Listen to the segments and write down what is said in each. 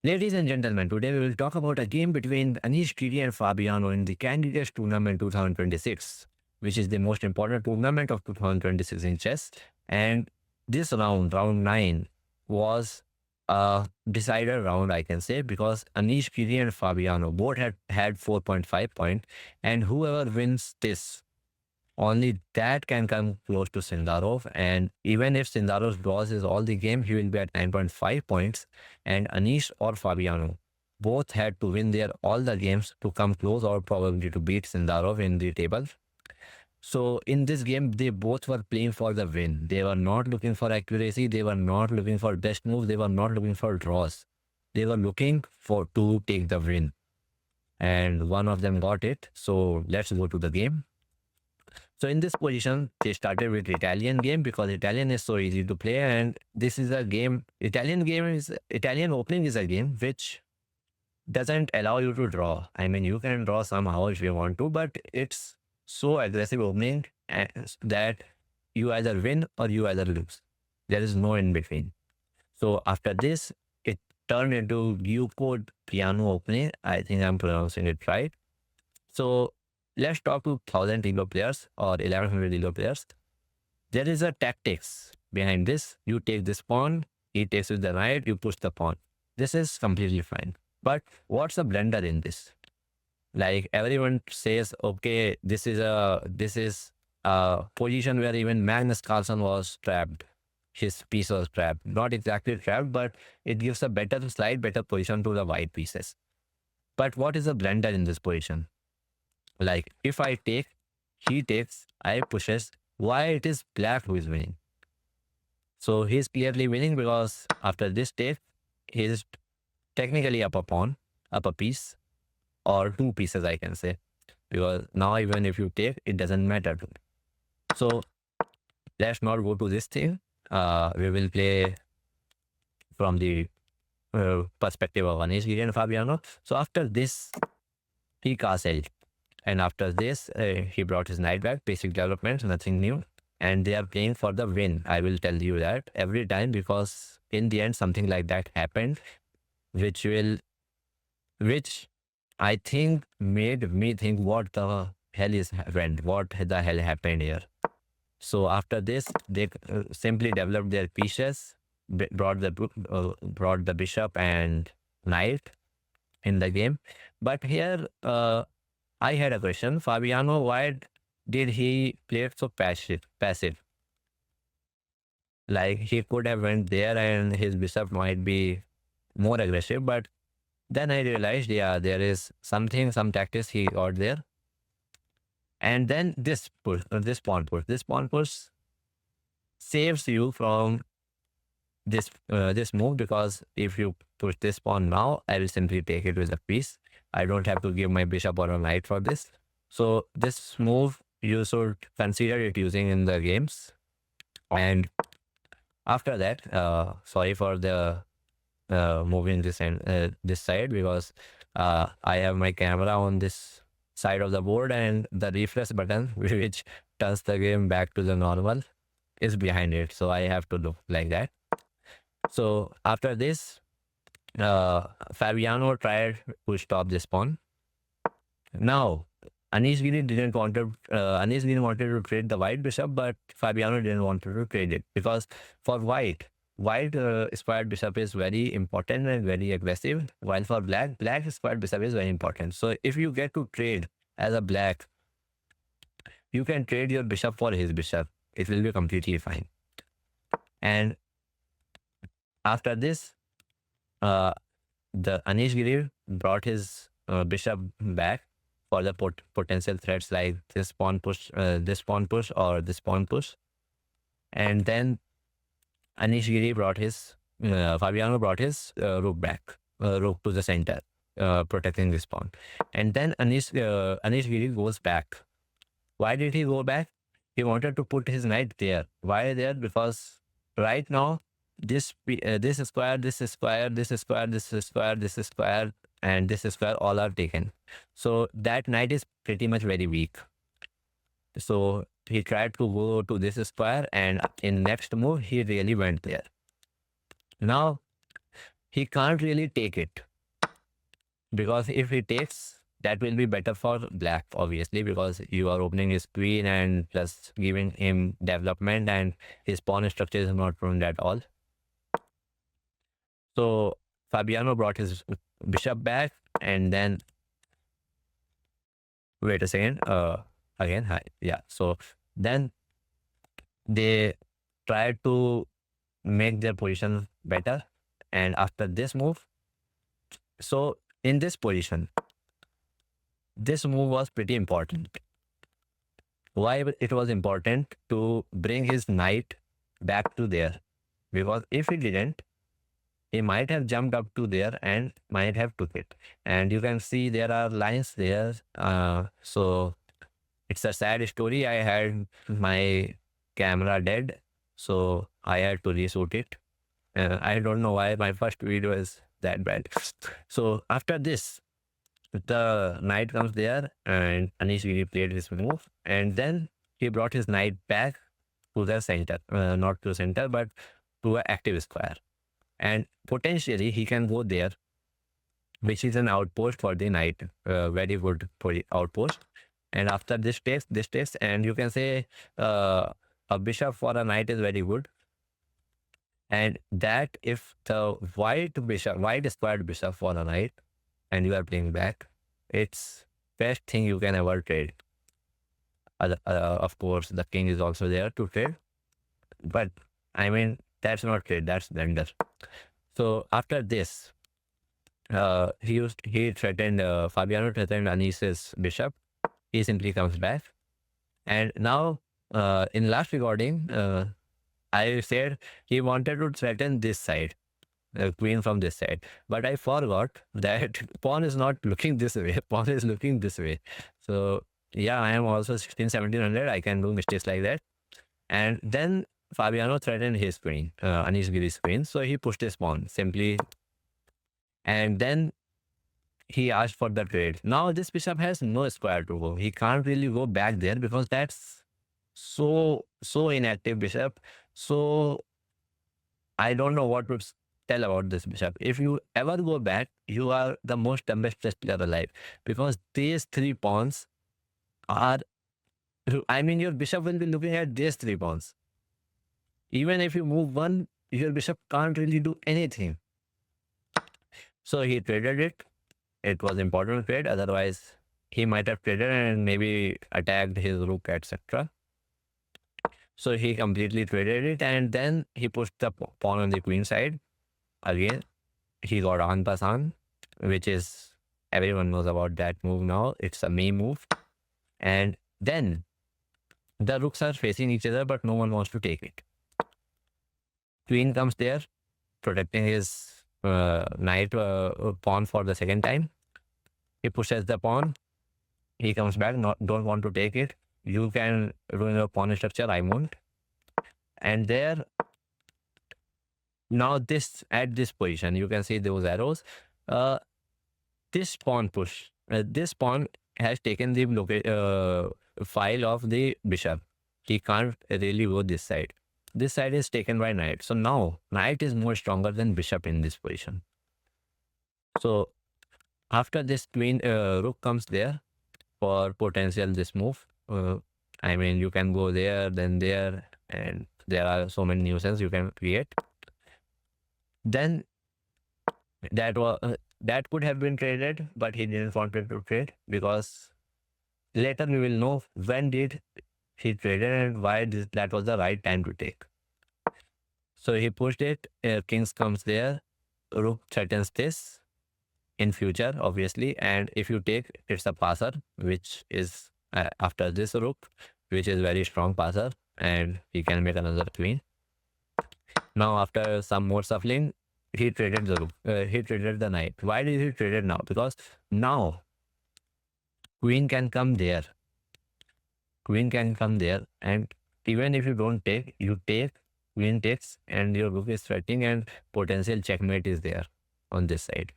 Ladies and gentlemen, today we will talk about a game between Anish Giri and Fabiano in the Candidates Tournament 2026, which is the most important tournament of 2026 in chess. And this round, round 9, was a decider round, I can say, because Anish Giri and Fabiano both had 4.5 points, and whoever wins this, only that can come close to Sindarov. And even if Sindarov draws is all the game, he will be at 9.5 points. And Anish or Fabiano both had to win their all the games to come close or probably to beat Sindarov in the table. So in this game, they both were playing for the win. They were not looking for accuracy. They were not looking for best moves. They were not looking for draws. They were looking for to take the win. And one of them got it. So let's go to the game. So in this position, they started with Italian game because Italian is so easy to play, and this is a game. Italian opening is a game which doesn't allow you to draw. I mean, you can draw somehow if you want to, but it's so aggressive opening that you either win or you either lose. There is no in between. So after this, it turned into Gucode piano opening. I think I'm pronouncing it right. So let's talk to 1000 Elo players or 1100 Elo players. There is a tactics behind this. You take this pawn, he takes with the knight, you push the pawn. This is completely fine. But what's the blunder in this? Like everyone says, okay, this is a position where even Magnus Carlsen was trapped. His piece was trapped. Not exactly trapped, but it gives a better position to the white pieces. But what is the blunder in this position? Like if I take, he takes, I pushes, why it is black who is winning? So he's clearly winning because after this take, he's technically up a pawn, up a piece, or two pieces, I can say. Because now even if you take, it doesn't matter to me. So let's not go to this thing. We will play from the perspective of Anish Giri and Fabiano. So after this, he castled. And after this, he brought his knight back, basic development, nothing new. And they are playing for the win. I will tell you that every time because in the end, something like that happened, which I think made me think what the hell is happened, what the hell happened here. So after this, they simply developed their pieces, brought the bishop and knight in the game. But here, I had a question. Fabiano, why did he play it so passive? Like he could have went there and his bishop might be more aggressive. But then I realized, yeah, there is something, some tactics he got there. And then this pawn push saves you from this move because if you push this pawn now, I will simply take it with a piece. I don't have to give my bishop or a knight for this. So this move you should consider it using in the games. And after that, sorry for the moving this side because I have my camera on this side of the board and the refresh button which turns the game back to the normal is behind it. So I have to look like that. So after this, Fabiano tried to stop this pawn. Now, Anish Giri wanted to trade the white bishop, but Fabiano didn't want to trade it because for white squared bishop is very important and very aggressive, while for black squared bishop is very important. So if you get to trade as a black, you can trade your bishop for his bishop. It will be completely fine. And after this, the Anish Giri brought his bishop back for the potential threats like this pawn push, or this pawn push. And then Anish Giri brought his, Fabiano brought his rook back, rook to the center, protecting this pawn. And then Anish Giri goes back. Why did he go back? He wanted to put his knight there. Why there? Because right now, this square, this square, this square, this square, this square, and this square all are taken. So that knight is pretty much very weak. So he tried to go to this square, and in next move, he really went there. Now, he can't really take it, because if he takes, that will be better for black, obviously, because you are opening his queen and plus giving him development, and his pawn structure is not ruined at all. So Fabiano brought his bishop back, and then wait a second. Again, hi. Yeah. So then they tried to make their position better, and after this move, so in this position, this move was pretty important. Why it was important? To bring his knight back to there, because if he didn't, he might have jumped up to there and might have took it. And you can see there are lines there. So it's a sad story. I had my camera dead, so I had to reshoot it. I don't know why my first video is that bad. So after this, the knight comes there, and Anish really played this move, and then he brought his knight back to the center, not to the center, but to an active square, and potentially he can go there, which is an outpost for the knight, very good for the outpost. And after this takes, and you can say a bishop for a knight is very good. And that if the white squared bishop for a knight, and you are playing back, it's best thing you can ever trade. Of course, the king is also there to trade, but I mean that's not trade, that's blunder. So after this, he threatened Fabiano threatened Anis's bishop. He simply comes back, and now in last recording, I said he wanted to threaten this side, the queen from this side, but I forgot that pawn is not looking this way. Pawn is looking this way. So yeah, I am also 1700. I can do mistakes like that. And then Fabiano threatened his queen, Anish Giri's queen. So he pushed his pawn simply, and then he asked for the trade. Now this bishop has no square to go. He can't really go back there because that's so inactive bishop. So I don't know what to tell about this bishop. If you ever go back, you are the most dumbest chess player alive, because these three pawns are, I mean, your bishop will be looking at these three pawns. Even if you move one, your bishop can't really do anything. So he traded it. It was important to trade, otherwise he might have traded and maybe attacked his rook, etc. So he completely traded it, and then he pushed the pawn on the queen side. Again, he got en passant, which is, everyone knows about that move now. It's a meme move. And then the rooks are facing each other, but no one wants to take it. Queen comes there, protecting his knight pawn for the second time. He pushes the pawn. He comes back, don't want to take it. You can ruin your pawn structure, I won't. And there, now this, at this position, you can see those arrows. This pawn push, this pawn has taken the file of the bishop. He can't really go this side. This side is taken by knight. So now knight is more stronger than bishop in this position. So after this queen, rook comes there for potential this move. I mean, you can go there, then there, and there are so many nuisances you can create. Then that could have been traded, but he didn't want it to trade, because later we will know when did he traded and why that was the right time to take. So he pushed it. Kings comes there. Rook threatens this in future, obviously, and if you take, it's a passer, which is after this rook, which is very strong passer, and he can make another queen. Now after some more shuffling, he traded the rook. He traded the knight. Why did he trade it now? Because now queen can come there. Queen can come there, and even if you don't take, you take, queen takes, and your rook is threatening, and potential checkmate is there on this side.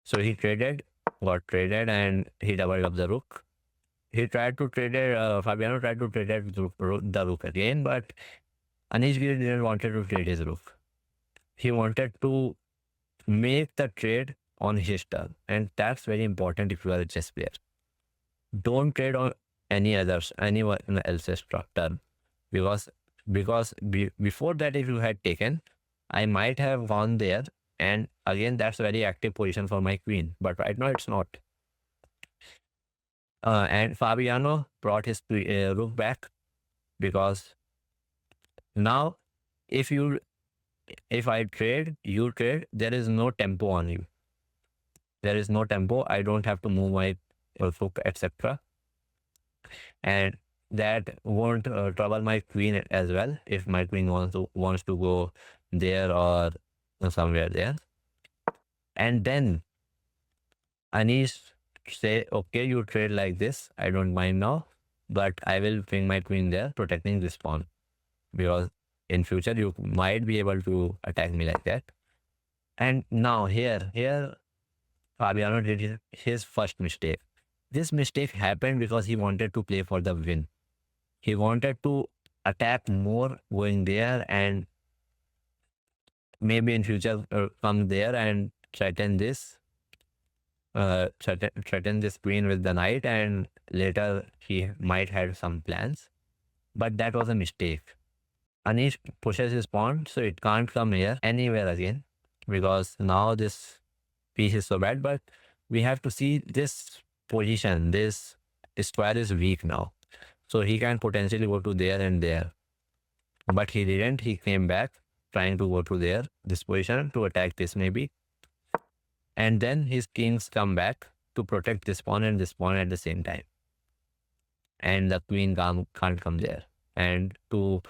So he traded, got traded, and he doubled up the rook. He tried to trade it, Fabiano tried to trade the rook again, but Anish Giri didn't want to trade his rook. he wanted to make the trade on his turn, and that's very important if you are a chess player. Don't trade on anyone else's turn, because before that, if you had taken, I might have gone there, and again that's a very active position for my queen, but right now it's not. And Fabiano brought his rook back, because now if I trade, you trade, there is no tempo on you. There is no tempo. I don't have to move my rook, etc. And that won't trouble my queen as well if my queen wants to go there or somewhere there. And then Anish say, okay, you trade like this, I don't mind now, but I will bring my queen there, protecting this pawn, because in future you might be able to attack me like that. And now here Fabiano did his first mistake. This mistake happened because he wanted to play for the win. He wanted to attack more going there, and maybe in future come there and threaten this queen with the knight, and later he might have some plans. But that was a mistake. Anish pushes his pawn, so it can't come here anywhere again, because now this piece is so bad. But we have to see this position. This square is weak now, so he can potentially go to there and there. But he didn't. He came back trying to go to there, this position, to attack this maybe. And then his kings come back to protect this pawn and this pawn at the same time. And the queen can't come there. And to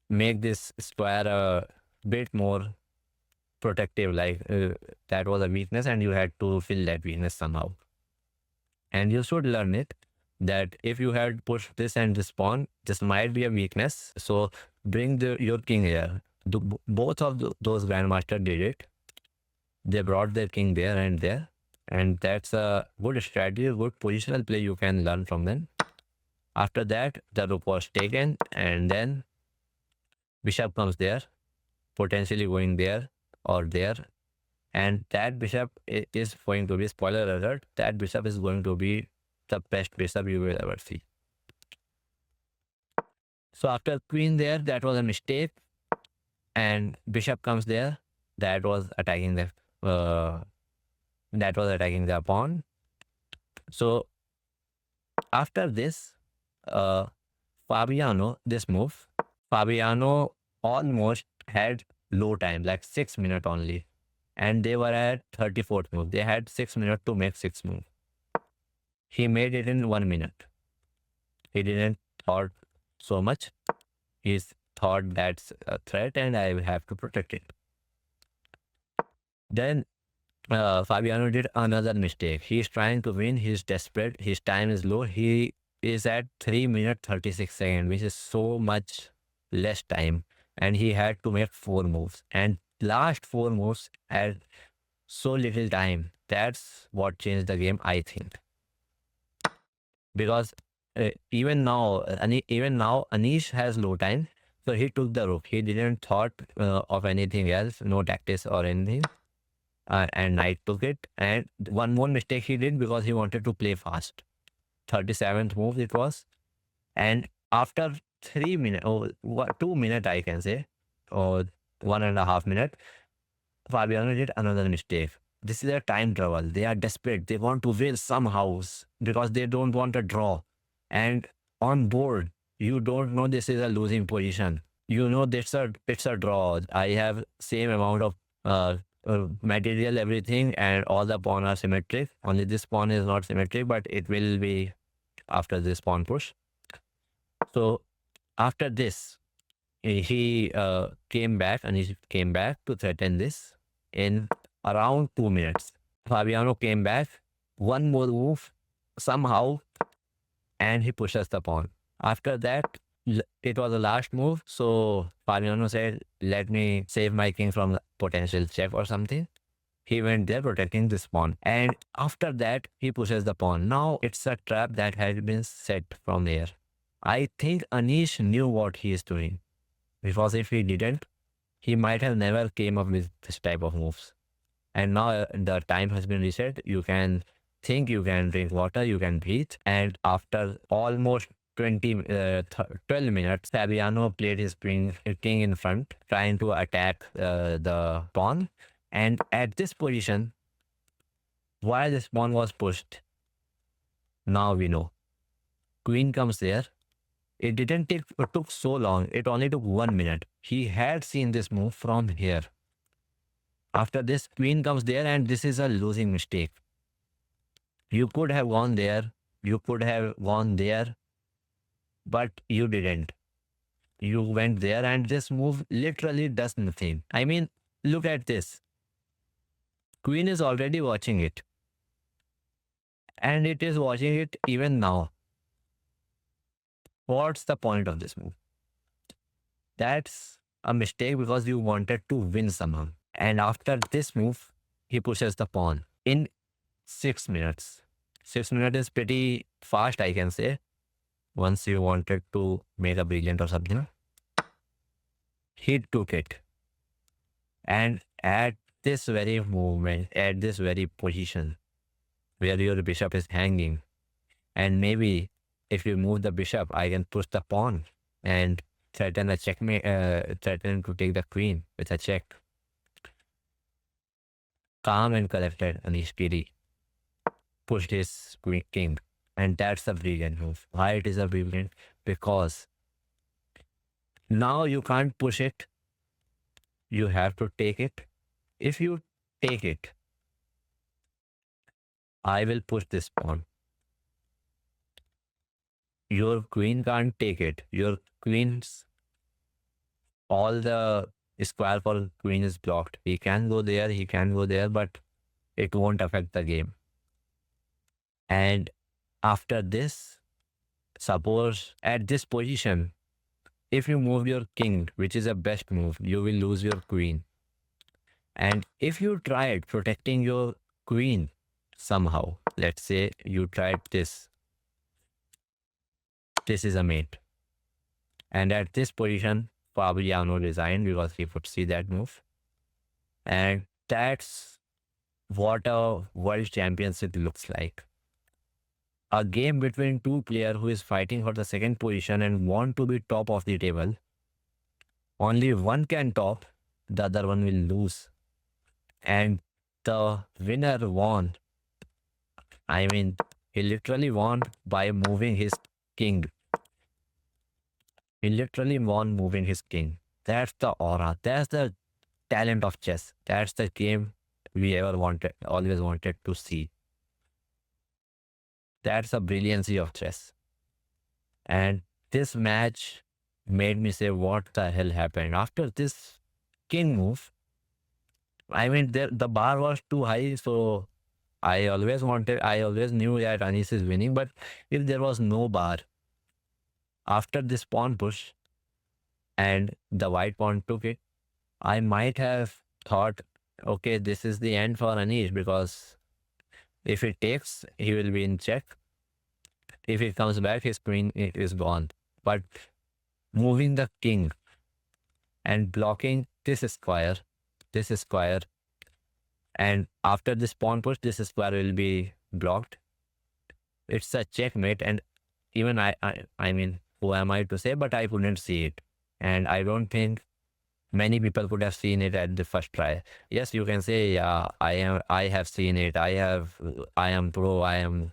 make this square a bit more protective, like that was a weakness, and you had to fill that weakness somehow. And you should learn it, that if you had pushed this and this pawn, this might be a weakness. So bring your king here. Both of those grandmasters did it. They brought their king there, and that's a good strategy, a good positional play you can learn from them. After that, the rook was taken, and then bishop comes there, potentially going there or there, and that bishop is going to be, spoiler alert, that bishop is going to be the best bishop you will ever see. So after queen there, that was a mistake, and bishop comes there, that was attacking the pawn. So after this, Fabiano almost had low time, like 6 minutes only, and they were at 34th move. They had 6 minutes to make 6 moves. He made it in 1 minute. He didn't thought so much. He thought that's a threat and I will have to protect it. Then Fabiano did another mistake. He's trying to win. He's desperate. His time is low. He is at 3 minutes 36 seconds, which is so much less time. And he had to make 4 moves. And last 4 moves had so little time. That's what changed the game, I think. Because even now, Anish has low time. So he took the rook. He didn't thought of anything else, no tactics or anything. And knight took it. And one more mistake he did, because he wanted to play fast. 37th move it was. And after 3 minutes, or 2 minutes I can say, or 1.5 minutes, Fabiano did another mistake. This is a time trouble. They are desperate. They want to win somehow, because they don't want a draw. And on board, you don't know this is a losing position. You know it's a draw. I have same amount of material, everything, and all the pawn are symmetric. Only this pawn is not symmetric, but it will be after this pawn push. So after this, he came back, and he came back to threaten this in around 2 minutes. Fabiano came back, one more move somehow, and he pushes the pawn. After that, it was the last move. So Fabiano said, let me save my king from potential check or something. He went there protecting this pawn. And after that, he pushes the pawn. Now it's a trap that has been set from there. I think Anish knew what he is doing, because if he didn't, he might have never came up with this type of moves. And now the time has been reset. You can think, you can drink water, you can breathe. And after almost 12 minutes, Fabiano played his king in front, trying to attack the pawn. And at this position, why this pawn was pushed, now we know. Queen comes there. It took so long. It only took 1 minute. He had seen this move from here. After this, queen comes there, and this is a losing mistake. You could have gone there. You could have gone there, but you didn't. You went there, and this move literally does nothing. I mean, look at this. Queen is already watching it. And it is watching it even now. What's the point of this move? That's a mistake because you wanted to win somehow. And after this move, he pushes the pawn in 6 minutes. 6 minutes is pretty fast, I can say, once you wanted to make a brilliant or something. He took it. And at this very movement, at this very position where your bishop is hanging, and maybe if you move the bishop, I can push the pawn and threaten a checkmate, threaten to take the queen with a check. Calm and collected, Anish Giri pushed his king. And that's a brilliant move. Why it is a brilliant? Because now you can't push it. You have to take it. If you take it, I will push this pawn. Your queen can't take it. Your queen's, all the square for queen is blocked. He can go there, but it won't affect the game. And after this, suppose at this position, if you move your king, which is a best move, you will lose your queen. And if you tried protecting your queen somehow, let's say you tried this is a mate. And at this position, Fabiano resigned because he could see that move. And that's what a world championship looks like. A game between two players who is fighting for the second position and want to be top of the table. Only one can top, the other one will lose. And the winner won. I mean, he literally won by moving his king. He literally won moving his king. That's the aura. That's the talent of chess. That's the game we always wanted to see. That's the brilliancy of chess. And this match made me say, what the hell happened? After this king move, I mean, the bar was too high, so I always knew that Anish is winning, but if there was no bar, after this pawn push and the white pawn took it, I might have thought, okay, this is the end for Anish, because if he takes, he will be in check. If he comes back, his queen is gone. But moving the king and blocking this square, and after this pawn push, this square will be blocked. It's a checkmate, and even I mean, who am I to say, but I couldn't see it. And I don't think many people could have seen it at the first try. Yes, you can say, yeah, I have seen it. I am pro, I am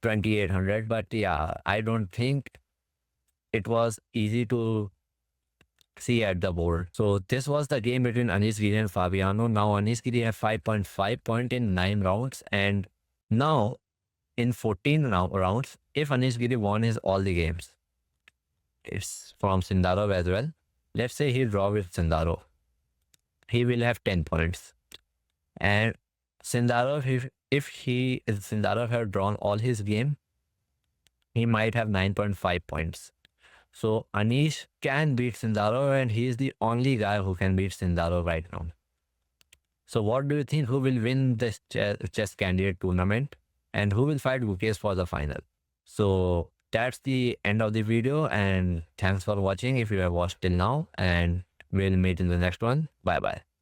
2800, but yeah, I don't think it was easy to see at the board. So this was the game between Anish Giri and Fabiano. Now Anish Giri have 5.5 point in 9 rounds, and now in 14 rounds, if Anish Giri won his all the games, it's from Sindarov as well. Let's say he draw with Sindarov, he will have 10 points. And Sindarov, if Sindarov had drawn all his game, he might have 9.5 points. So Anish can beat Sindarov, and he is the only guy who can beat Sindarov right now. So what do you think? Who will win this chess candidate tournament, and who will fight Gukesh for the final? So that's the end of the video, and thanks for watching if you have watched till now. And We'll meet in the next one. Bye bye.